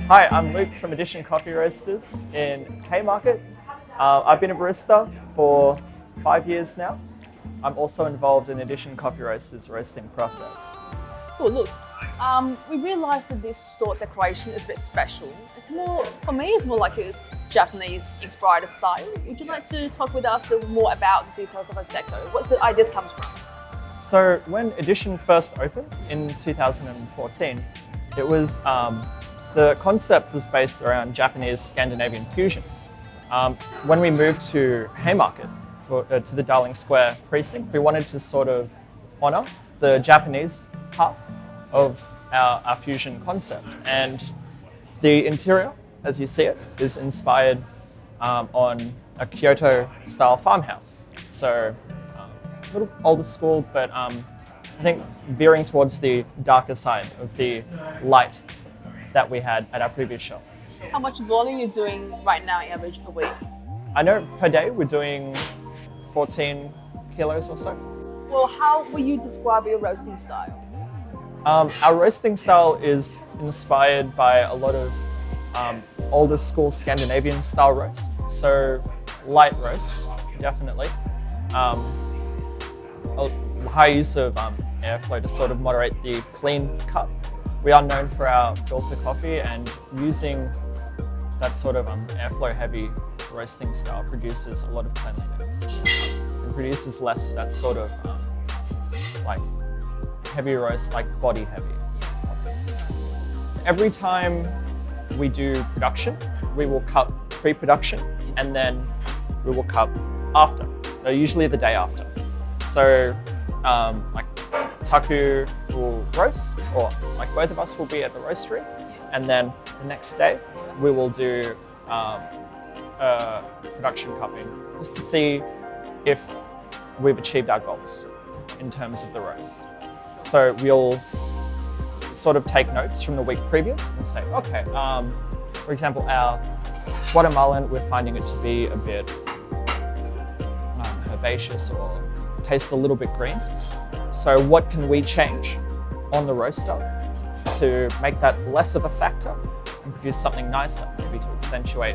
Hi, I'm Luke from Edition Coffee Roasters in Haymarket. I've been a barista for 5 years now. I'm also involved in Edition Coffee Roasters roasting process. Oh, look, we realised that this store decoration is a bit special. It's more, for me, it's more like a Japanese-inspired style. Would you like to talk with us more about the details of the deco? What the ideas comes from? So when Edition first opened in 2014, it was the concept was based around Japanese Scandinavian fusion. When we moved to Haymarket, to the Darling Square precinct, we wanted to sort of honour the Japanese half of our fusion concept. And the interior, as you see it, is inspired on a Kyoto-style farmhouse. So a little older school, but I think veering towards the darker side of the light that we had at our previous shop. How much volume are you doing right now, average per week? I know per day we're doing 14 kilos or so. Well, how will you describe your roasting style? Our roasting style is inspired by a lot of older school Scandinavian style roast. So light roast, definitely. High use of airflow to sort of moderate the clean cup. We are known for our filter coffee, and using that sort of airflow heavy roasting style produces a lot of cleanliness and produces less of that sort of like heavy roast, like body heavy coffee. Every time we do production, we will cup pre-production and then we will cup after, usually the day after. So like Taku will roast, or like both of us will be at the roastery, and then the next day we will do a production cupping just to see if we've achieved our goals in terms of the roast. So we'll sort of take notes from the week previous and say, okay, for example, our watermelon, we're finding it to be a bit herbaceous or taste a little bit green. So what can we change on the roaster to make that less of a factor and produce something nicer, maybe to accentuate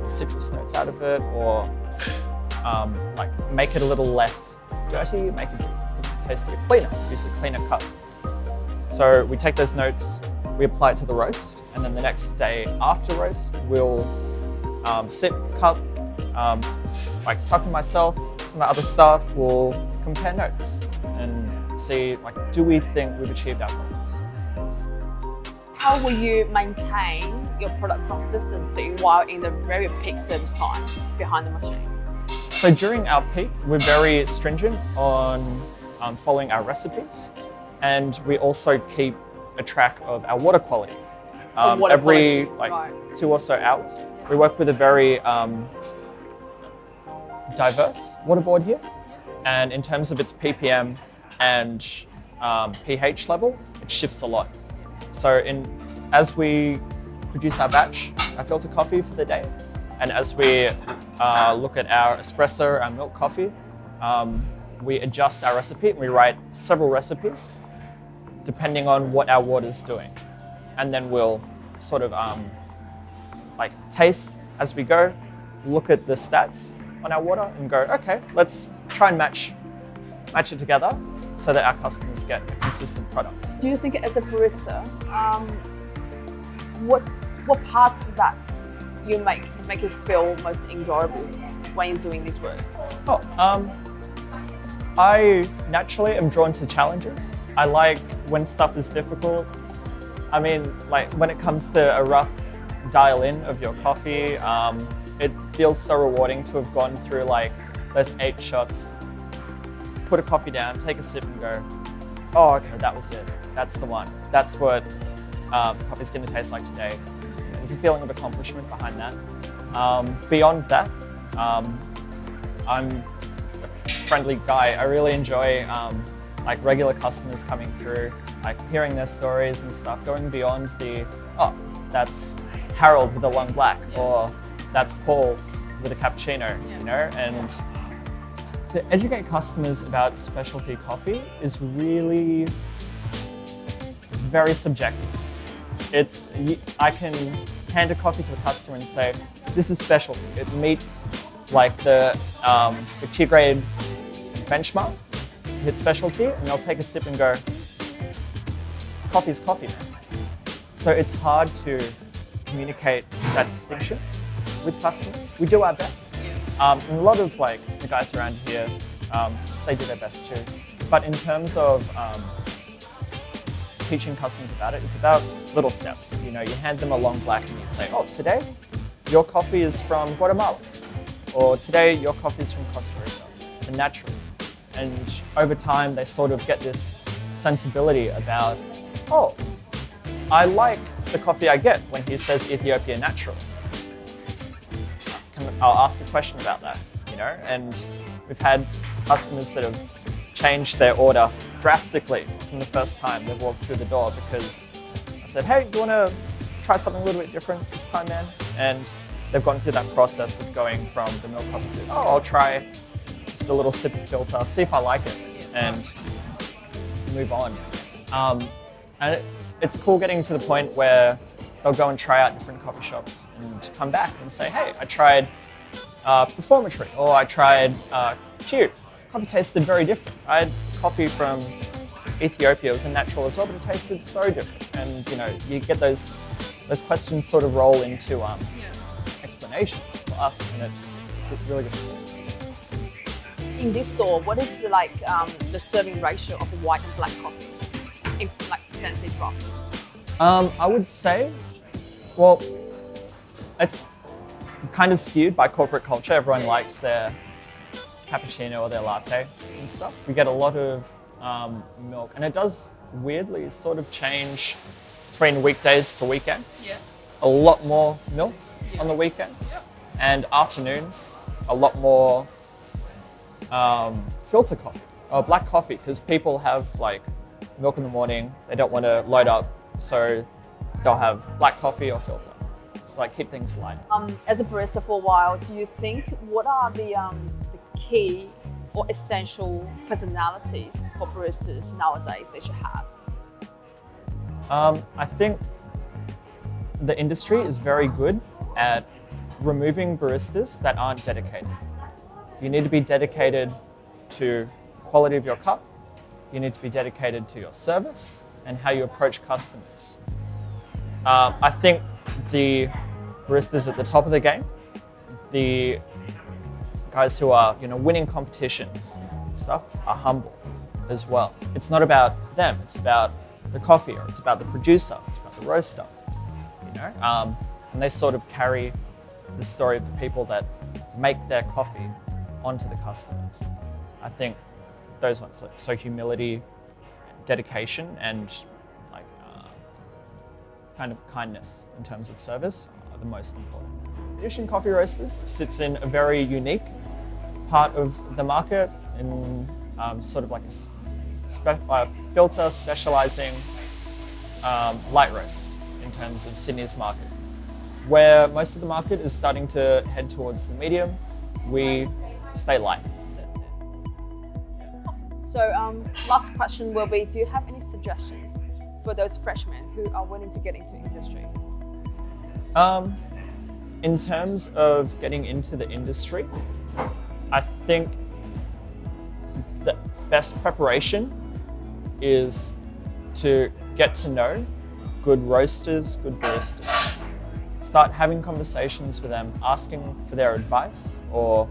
citrus notes out of it, or like make it a little less dirty, make it taste a bit cleaner, produce a cleaner cup. So we take those notes, we apply it to the roast, and then the next day after roast, we'll sip, cup, like Tuck and myself, some other staff will compare notes and see, like, do we think we've achieved our goals? How will you maintain your product consistency while in the very peak service time behind the machine? So during our peak, we're very stringent on following our recipes, and we also keep a track of our water quality. Every right. 2 or so hours. We work with a very diverse water board here, and in terms of its ppm and pH level, it shifts a lot. So as we produce our batch, our filter coffee for the day, and as we look at our espresso, our milk coffee, we adjust our recipe, and we write several recipes depending on what our water's doing. And then we'll sort of like taste as we go, look at the stats on our water and go, okay, let's try and match it together so that our customers get a consistent product. Do you think as a barista, what part of that you make you feel most enjoyable when you're doing this work? I naturally am drawn to challenges. I like when stuff is difficult. I mean, like when it comes to a rough dial in of your coffee, it feels so rewarding to have gone through like those 8 shots, put a coffee down, take a sip and go, oh, okay, that was it. That's the one. That's what coffee's gonna taste like today. There's a feeling of accomplishment behind that. Beyond that, I'm a friendly guy. I really enjoy like regular customers coming through, like hearing their stories and stuff, going beyond the, oh, that's Harold with a long black, or that's Paul with a cappuccino, you know? And to educate customers about specialty coffee is really, it's very subjective. I can hand a coffee to a customer and say, this is specialty. It meets like the tier grade benchmark, hit specialty, and they'll take a sip and go, coffee's coffee, man. So it's hard to communicate that distinction with customers. We do our best. And a lot of like the guys around here, they do their best too. But in terms of teaching customers about it, it's about little steps. You know, you hand them a long black and you say, oh, today your coffee is from Guatemala, or today your coffee is from Costa Rica. It's a natural. And over time, they sort of get this sensibility about, oh, I like the coffee I get when he says Ethiopia natural. I'll ask a question about that, you know? And we've had customers that have changed their order drastically from the first time they've walked through the door because I said, hey, do you want to try something a little bit different this time, man? And they've gone through that process of going from the milk coffee to, oh, I'll try just a little sip of filter, see if I like it, and move on. And it's cool getting to the point where they'll go and try out different coffee shops and come back and say, hey, I tried Performatory, or I tried Q. Coffee tasted very different. I had coffee from Ethiopia, it was a natural as well, but it tasted so different. And you know, you get those questions sort of roll into explanations for us, and it's really good. In this store, what is like the serving ratio of white and black coffee, in like percentage roughly? I would say, well, it's kind of skewed by corporate culture. Everyone likes their cappuccino or their latte and stuff. We get a lot of milk, and it does weirdly sort of change between weekdays to weekends. Yeah. A lot more milk on the weekends, and afternoons a lot more filter coffee or black coffee, because people have like milk in the morning, they don't want to load up, so they'll have black coffee or filter. Just like keep things light. As a barista for a while, do you think what are the key or essential personalities for baristas nowadays they should have? I think the industry is very good at removing baristas that aren't dedicated. You need to be dedicated to quality of your cup. You need to be dedicated to your service and how you approach customers. I think the baristas at the top of the game, the guys who are winning competitions and stuff, are humble as well. It's not about them, it's about the coffee, or it's about the producer, it's about the roaster, and they sort of carry the story of the people that make their coffee onto the customers. I think those ones, so humility, dedication, and kind of kindness in terms of service are the most important. Edition Coffee Roasters sits in a very unique part of the market, in sort of like a filter specialising light roast in terms of Sydney's market. Where most of the market is starting to head towards the medium, we stay light. That's it. Awesome. So last question will be, do you have any suggestions for those freshmen who are willing to get into industry? In terms of getting into the industry, I think the best preparation is to get to know good roasters, good baristas. Start having conversations with them, asking for their advice, or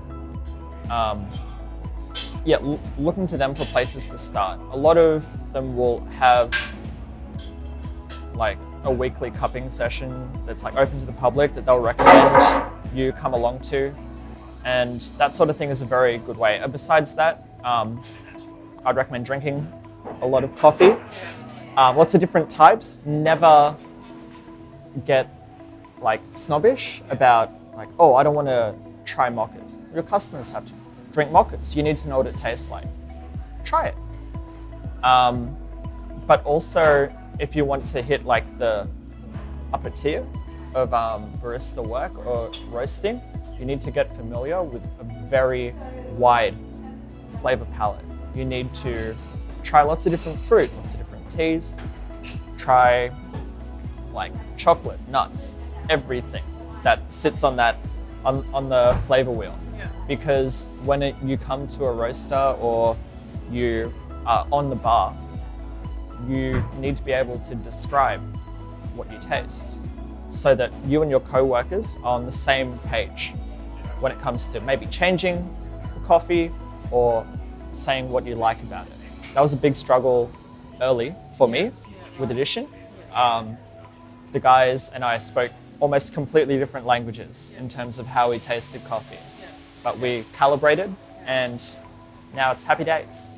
looking to them for places to start. A lot of them will have like a weekly cupping session that's like open to the public that they'll recommend you come along to, and that sort of thing is a very good way. Besides that, I'd recommend drinking a lot of coffee, lots of different types. Never get like snobbish about like, oh, I don't want to try mochas. Your customers have to drink mochas. You need to know what it tastes like. Try it. But also, if you want to hit like the upper tier of barista work or roasting, you need to get familiar with a very wide flavor palette. You need to try lots of different fruit, lots of different teas, try like chocolate, nuts, everything that sits on that on the flavor wheel. Yeah. Because when you come to a roaster or you are on the bar, you need to be able to describe what you taste so that you and your co-workers are on the same page when it comes to maybe changing the coffee or saying what you like about it. That was a big struggle early for me with Edition. The guys and I spoke almost completely different languages in terms of how we tasted coffee, but we calibrated and now it's happy days.